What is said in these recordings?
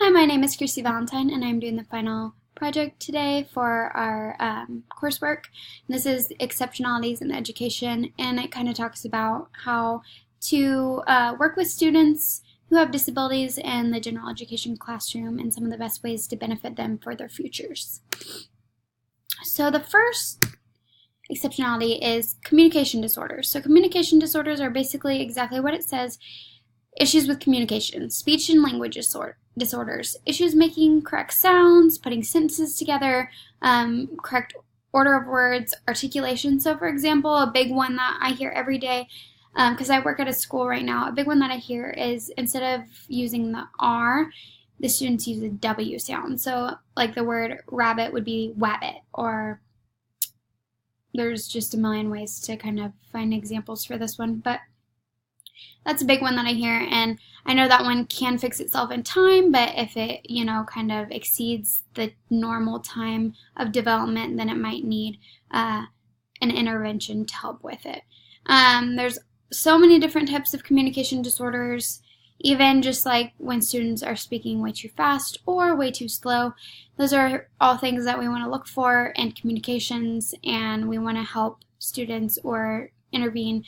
Hi, my name is Christy Valentine, and I'm doing the final project today for our coursework. And this is Exceptionalities in Education, and it kind of talks about how to work with students who have disabilities in the general education classroom and some of the best ways to benefit them for their futures. So the first exceptionality is communication disorders. So communication disorders are basically exactly what it says: issues with communication, speech and language disorders, issues making correct sounds, putting sentences together, correct order of words, articulation. So for example, a big one that I hear every day, because I work at a school right now, a big one that I hear is instead of using the R, the students use a W sound. So like the word rabbit would be wabbit, or there's just a million ways to kind of find examples for this one, but that's a big one that I hear, and I know that one can fix itself in time, but if it, kind of exceeds the normal time of development, then it might need an intervention to help with it. There's so many different types of communication disorders, even just like when students are speaking way too fast or way too slow. Those are all things that we want to look for in communications, and we want to help students or intervene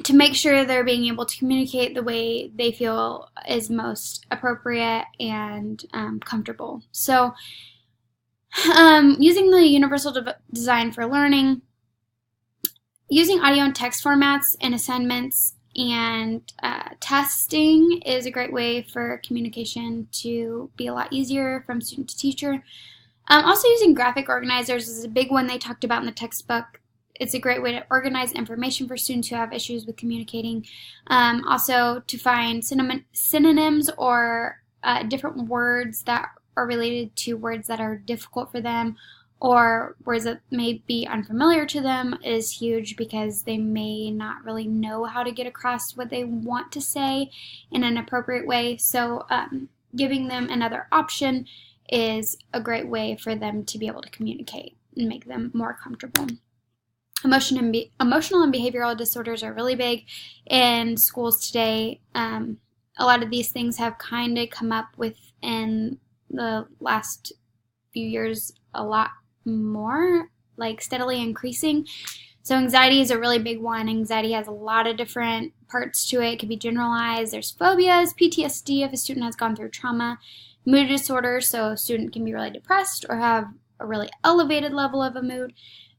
to make sure they're being able to communicate the way they feel is most appropriate and comfortable. So using the Universal Design for Learning, using audio and text formats in assignments and testing is a great way for communication to be a lot easier from student to teacher. Also using graphic organizers is a big one they talked about in the textbook. It's a great way to organize information for students who have issues with communicating. Also to find synonyms or different words that are related to words that are difficult for them, or words that may be unfamiliar to them is huge, because they may not really know how to get across what they want to say in an appropriate way. So giving them another option is a great way for them to be able to communicate and make them more comfortable. Emotional and behavioral disorders are really big in schools today. A lot of these things have kind of come up within the last few years a lot more, like steadily increasing. So anxiety is a really big one. Anxiety has a lot of different parts to it. It can be generalized. There's phobias, PTSD if a student has gone through trauma, mood disorders, so a student can be really depressed or have a really elevated level of a mood.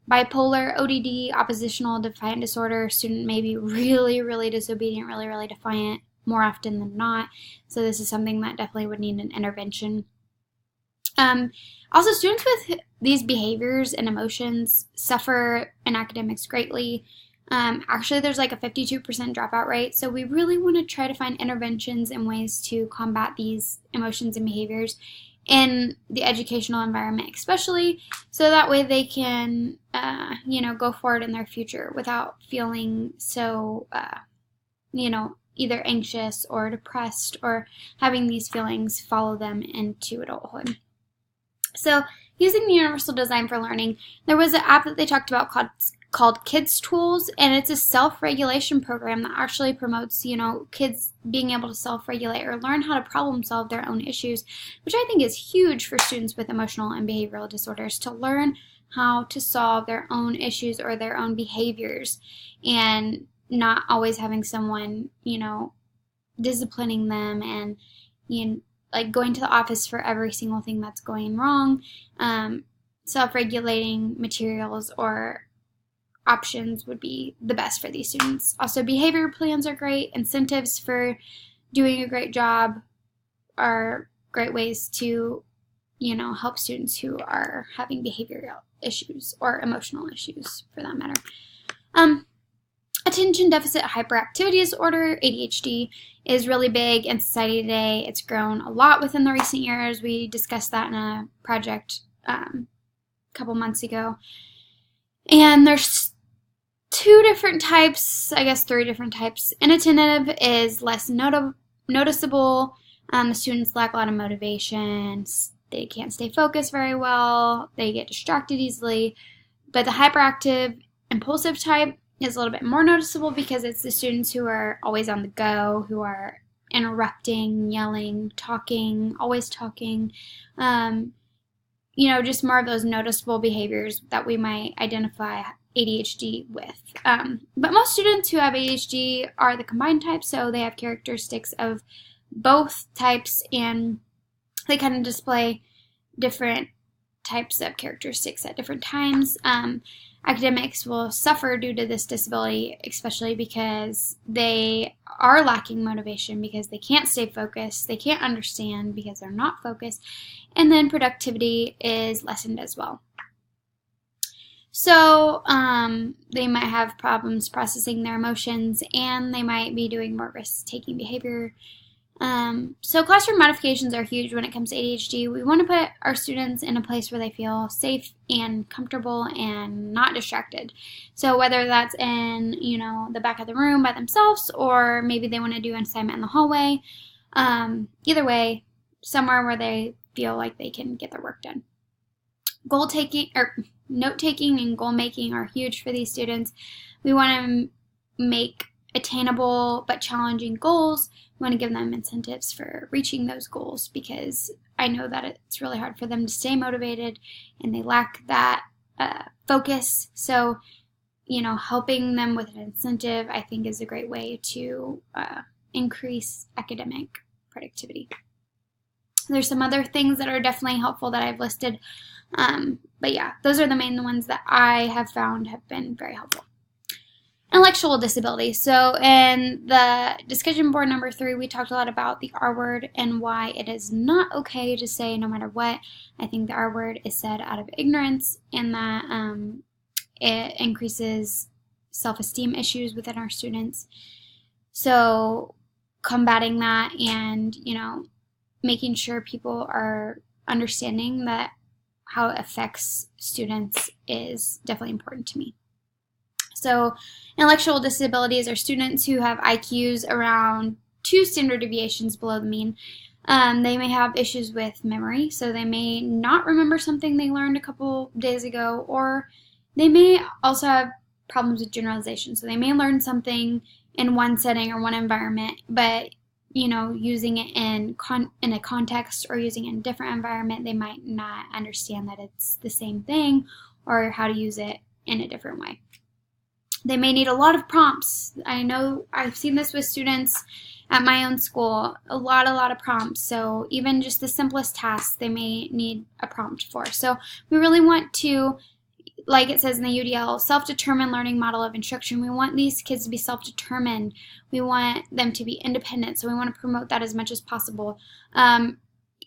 Bipolar, ODD, oppositional defiant disorder, student may be really, really disobedient, really, really defiant more often than not. So this is something that definitely would need an intervention. Also, students with these behaviors and emotions suffer in academics greatly. Actually, there's like a 52% dropout rate, so we really want to try to find interventions and ways to combat these emotions and behaviors in the educational environment, especially so that way they can, go forward in their future without feeling so, either anxious or depressed or having these feelings follow them into adulthood. So using the Universal Design for Learning, there was an app that they talked about called Kids Tools, and it's a self-regulation program that actually promotes, kids being able to self-regulate or learn how to problem solve their own issues, which I think is huge for students with emotional and behavioral disorders, to learn how to solve their own issues or their own behaviors, and not always having someone, disciplining them and, like going to the office for every single thing that's going wrong. Self-regulating materials or options would be the best for these students. Also, behavior plans are great. Incentives for doing a great job are great ways to, help students who are having behavioral issues or emotional issues for that matter. Attention deficit hyperactivity disorder, ADHD, is really big in society today. It's grown a lot within the recent years. We discussed that in a project a couple months ago. And there's three different types. Inattentive is less noticeable. The students lack a lot of motivation. They can't stay focused very well. They get distracted easily. But the hyperactive, impulsive type is a little bit more noticeable, because it's the students who are always on the go, who are interrupting, yelling, talking, always talking, just more of those noticeable behaviors that we might identify ADHD with. But most students who have ADHD are the combined type, so they have characteristics of both types, and they kind of display different types of characteristics at different times. Academics will suffer due to this disability, especially because they are lacking motivation, because they can't stay focused, they can't understand because they're not focused, and then productivity is lessened as well. So they might have problems processing their emotions, and they might be doing more risk-taking behavior. So classroom modifications are huge when it comes to ADHD. We want to put our students in a place where they feel safe and comfortable and not distracted. So whether that's in, the back of the room by themselves, or maybe they want to do an assignment in the hallway, either way, somewhere where they feel like they can get their work done. Note-taking and goal-making are huge for these students. We want to make attainable but challenging goals. We want to give them incentives for reaching those goals, because I know that it's really hard for them to stay motivated and they lack that focus. So, helping them with an incentive, I think, is a great way to increase academic productivity. There's some other things that are definitely helpful that I've listed. But yeah, those are the main ones that I have found have been very helpful. Intellectual disability. So in the discussion board number 3, we talked a lot about the R word and why it is not okay to say no matter what. I think the R word is said out of ignorance, and that it increases self-esteem issues within our students. So combating that and, making sure people are understanding that how it affects students is definitely important to me. So intellectual disabilities are students who have IQs around 2 standard deviations below the mean. They may have issues with memory, so they may not remember something they learned a couple days ago, or they may also have problems with generalization. So they may learn something in one setting or one environment, but using it in a context or using it in a different environment, they might not understand that it's the same thing or how to use it in a different way. They may need a lot of prompts. I know I've seen this with students at my own school, a lot of prompts. So even just the simplest tasks, they may need a prompt for. So we really want to, like it says in the UDL, self-determined learning model of instruction. We want these kids to be self-determined. We want them to be independent, so we want to promote that as much as possible.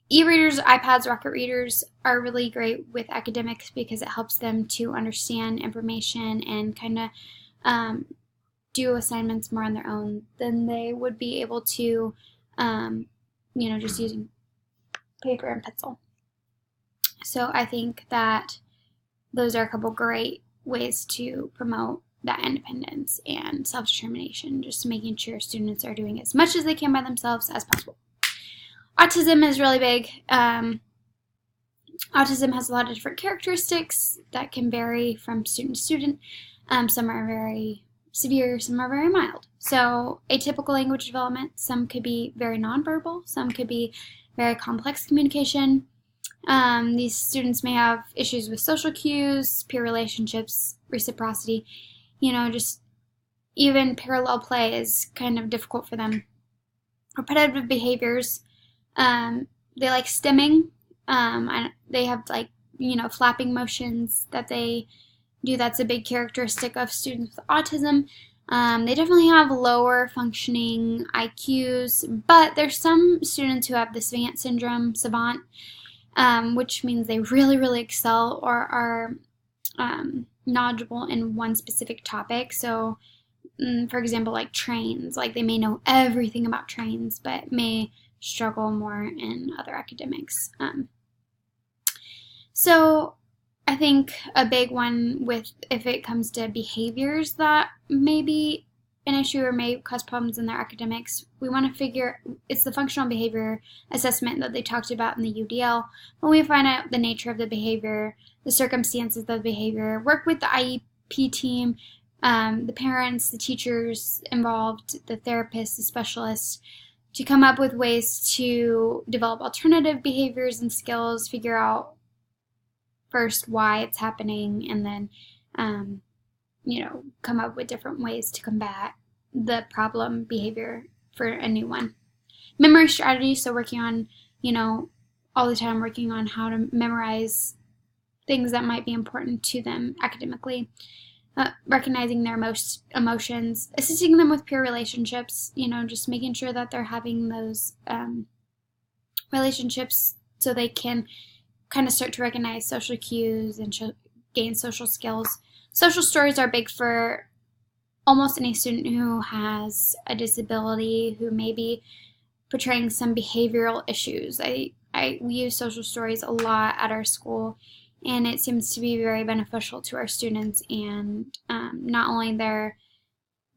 E-readers, iPads, Rocket Readers are really great with academics because it helps them to understand information and kind of do assignments more on their own than they would be able to, just using paper and pencil. So I think that those are a couple great ways to promote that independence and self-determination, just making sure students are doing as much as they can by themselves as possible. Autism is really big. Autism has a lot of different characteristics that can vary from student to student. Some are very severe, some are very mild. So atypical language development, some could be very nonverbal, some could be very complex communication. These students may have issues with social cues, peer relationships, reciprocity, just even parallel play is kind of difficult for them. Repetitive behaviors, they like stimming, they have flapping motions that they do. That's a big characteristic of students with autism. They definitely have lower functioning IQs, but there's some students who have the savant, which means they really, really excel or are knowledgeable in one specific topic. So, for example, like trains, they may know everything about trains, but may struggle more in other academics. So I think a big one if it comes to behaviors that may be an issue or may cause problems in their academics, we want to figure, it's the functional behavior assessment that they talked about in the UDL. When we find out the nature of the behavior, the circumstances of the behavior, work with the IEP team, the parents, the teachers involved, the therapists, the specialists, to come up with ways to develop alternative behaviors and skills, figure out first why it's happening, and then come up with different ways to combat the problem behavior for a new one. Memory strategy, so working on, all the time working on how to memorize things that might be important to them academically. Recognizing their emotions, assisting them with peer relationships, just making sure that they're having those relationships so they can kind of start to recognize social cues and gain social skills. Social stories are big for almost any student who has a disability, who may be portraying some behavioral issues. We use social stories a lot at our school, and it seems to be very beneficial to our students and not only their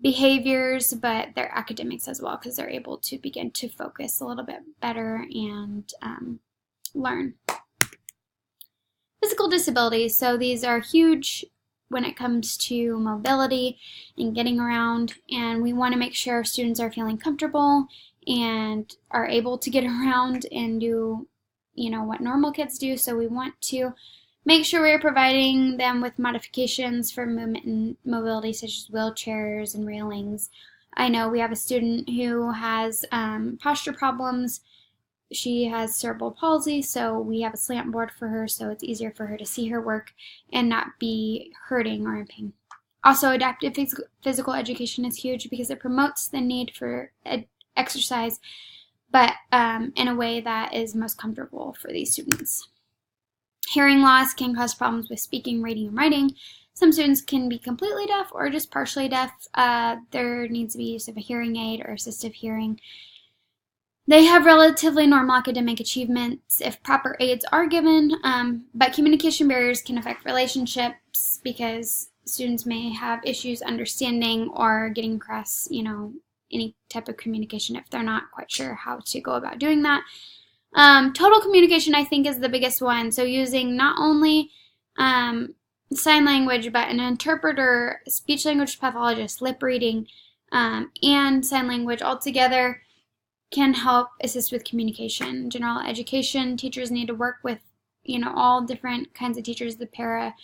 behaviors but their academics as well, because they're able to begin to focus a little bit better and learn. Physical disabilities, so these are huge when it comes to mobility and getting around, and we want to make sure our students are feeling comfortable and are able to get around and do what normal kids do. So we want to make sure we're providing them with modifications for movement and mobility, such as wheelchairs and railings. I know we have a student who has posture problems. She has cerebral palsy, so we have a slant board for her, so it's easier for her to see her work and not be hurting or in pain. Also, adaptive physical education is huge because it promotes the need for exercise, but in a way that is most comfortable for these students. Hearing loss can cause problems with speaking, reading, and writing. Some students can be completely deaf or just partially deaf. There needs to be use of a hearing aid or assistive hearing. They have relatively normal academic achievements if proper aids are given, but communication barriers can affect relationships because students may have issues understanding or getting across, any type of communication if they're not quite sure how to go about doing that. Total communication, I think, is the biggest one. So using not only sign language, but an interpreter, speech language pathologist, lip reading, and sign language all together can help assist with communication. General education teachers need to work with, all different kinds of teachers, the para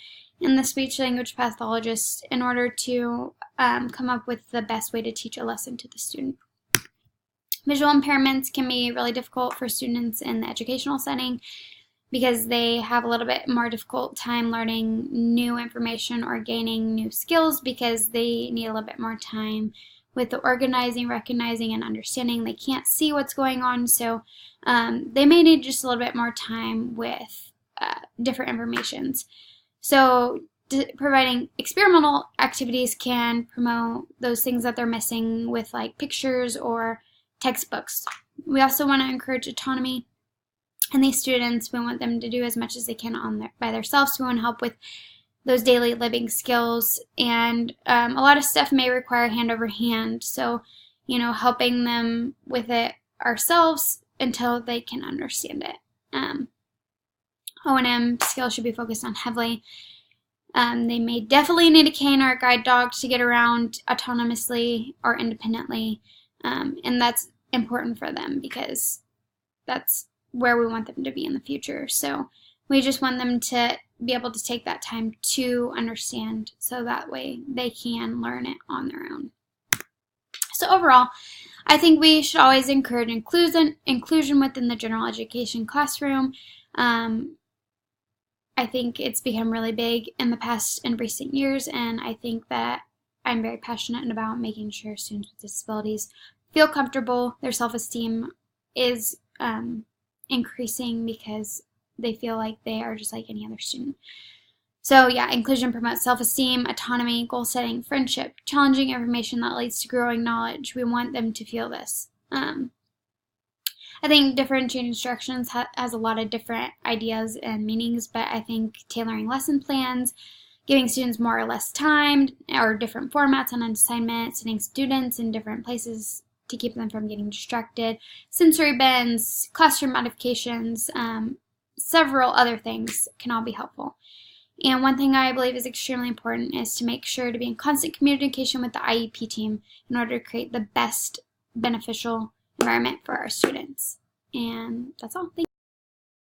and the speech language pathologist, in order to come up with the best way to teach a lesson to the student. Visual impairments can be really difficult for students in the educational setting because they have a little bit more difficult time learning new information or gaining new skills because they need a little bit more time with the organizing, recognizing, and understanding. They can't see what's going on, so they may need just a little bit more time with different informations. So providing experimental activities can promote those things that they're missing with like pictures or textbooks. We also want to encourage autonomy in these students. We want them to do as much as they can by themselves. We want to help with those daily living skills, and a lot of stuff may require hand over hand, so helping them with it ourselves until they can understand it. O&M skills should be focused on heavily. They may definitely need a cane or a guide dog to get around autonomously or independently, and that's important for them because that's where we want them to be in the future. So we just want them to be able to take that time to understand, so that way they can learn it on their own. So overall, I think we should always encourage inclusion within the general education classroom. I think it's become really big in the past and recent years, and I think that I'm very passionate about making sure students with disabilities feel comfortable. Their self-esteem is increasing because they feel like they are just like any other student. So yeah, inclusion promotes self-esteem, autonomy, goal setting, friendship, challenging information that leads to growing knowledge. We want them to feel this. I think differentiating instructions has a lot of different ideas and meanings, but I think tailoring lesson plans, giving students more or less time or different formats on an assignment, sending students in different places to keep them from getting distracted, sensory bins, classroom modifications, several other things can all be helpful. And one thing I believe is extremely important is to make sure to be in constant communication with the IEP team in order to create the best beneficial environment for our students. And that's all. Thank you.